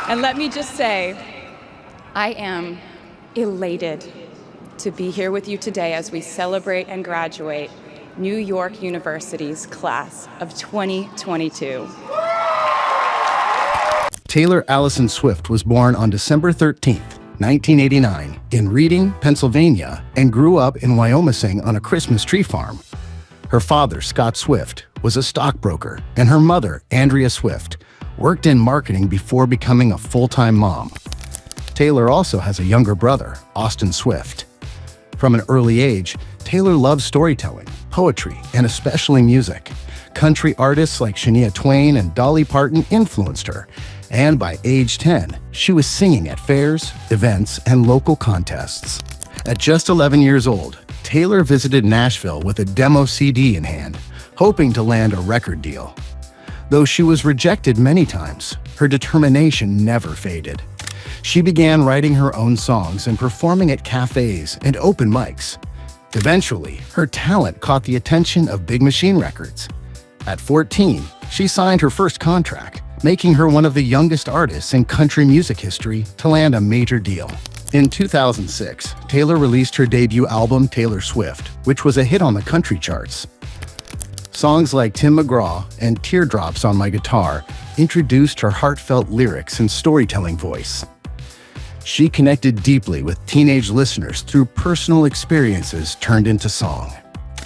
And let me just say, I am elated to be here with you today as we celebrate and graduate New York University's class of 2022. Taylor Allison Swift was born on December 13th, 1989, in Reading, Pennsylvania, and grew up in Wyomissing on a Christmas tree farm. Her father, Scott Swift, was a stockbroker, and her mother, Andrea Swift, worked in marketing before becoming a full-time mom. Taylor also has a younger brother, Austin Swift. From an early age, Taylor loved storytelling, poetry, and especially music. Country artists like Shania Twain and Dolly Parton influenced her, and by age 10, she was singing at fairs, events, and local contests. At just 11 years old, Taylor visited Nashville with a demo CD in hand, hoping to land a record deal. Though she was rejected many times, her determination never faded. She began writing her own songs and performing at cafes and open mics. Eventually, her talent caught the attention of Big Machine Records. At 14, she signed her first contract, making her one of the youngest artists in country music history to land a major deal. In 2006, Taylor released her debut album, Taylor Swift, which was a hit on the country charts. Songs like Tim McGraw and Teardrops on My Guitar introduced her heartfelt lyrics and storytelling voice. She connected deeply with teenage listeners through personal experiences turned into song.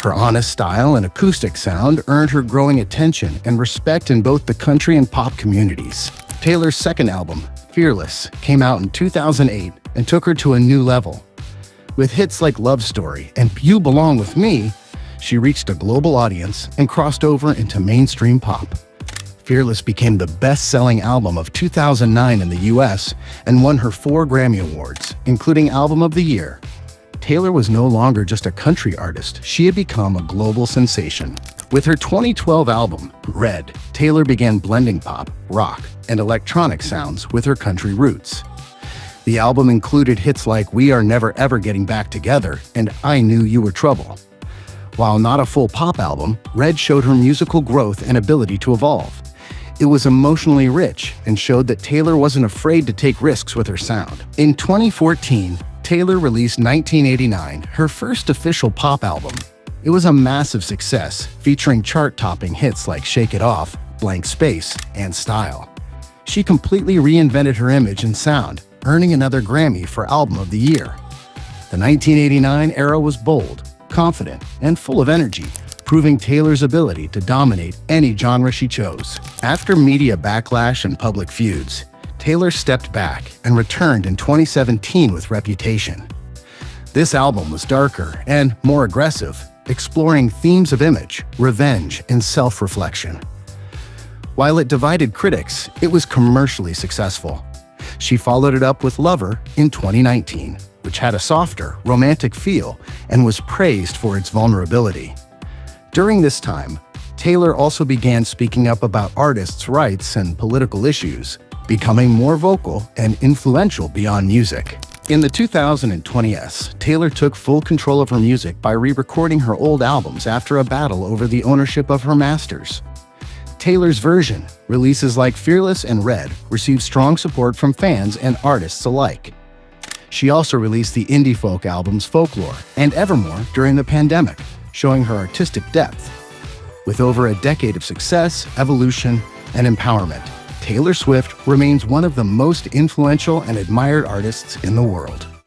Her honest style and acoustic sound earned her growing attention and respect in both the country and pop communities. Taylor's second album, Fearless, came out in 2008 and took her to a new level. With hits like Love Story and You Belong With Me, she reached a global audience and crossed over into mainstream pop. Fearless became the best-selling album of 2009 in the US and won her 4 Grammy Awards, including Album of the Year. Taylor was no longer just a country artist, she had become a global sensation. With her 2012 album, Red, Taylor began blending pop, rock, and electronic sounds with her country roots. The album included hits like We Are Never Ever Getting Back Together and I Knew You Were Trouble. While not a full pop album, Red showed her musical growth and ability to evolve. It was emotionally rich and showed that Taylor wasn't afraid to take risks with her sound. In 2014, Taylor released 1989, her first official pop album. It was a massive success, featuring chart-topping hits like Shake It Off, Blank Space, and Style. She completely reinvented her image and sound, earning another Grammy for Album of the Year. The 1989 era was bold, confident, and full of energy, proving Taylor's ability to dominate any genre she chose. After media backlash and public feuds, Taylor stepped back and returned in 2017 with Reputation. This album was darker and more aggressive, exploring themes of image, revenge, and self-reflection. While it divided critics, it was commercially successful. She followed it up with Lover in 2019, which had a softer, romantic feel and was praised for its vulnerability. During this time, Taylor also began speaking up about artists' rights and political issues, becoming more vocal and influential beyond music. In the 2020s, Taylor took full control of her music by re-recording her old albums after a battle over the ownership of her masters. Taylor's version, releases like Fearless and Red, received strong support from fans and artists alike. She also released the indie folk albums Folklore and Evermore during the pandemic, showing her artistic depth. With over a decade of success, evolution, and empowerment, Taylor Swift remains one of the most influential and admired artists in the world.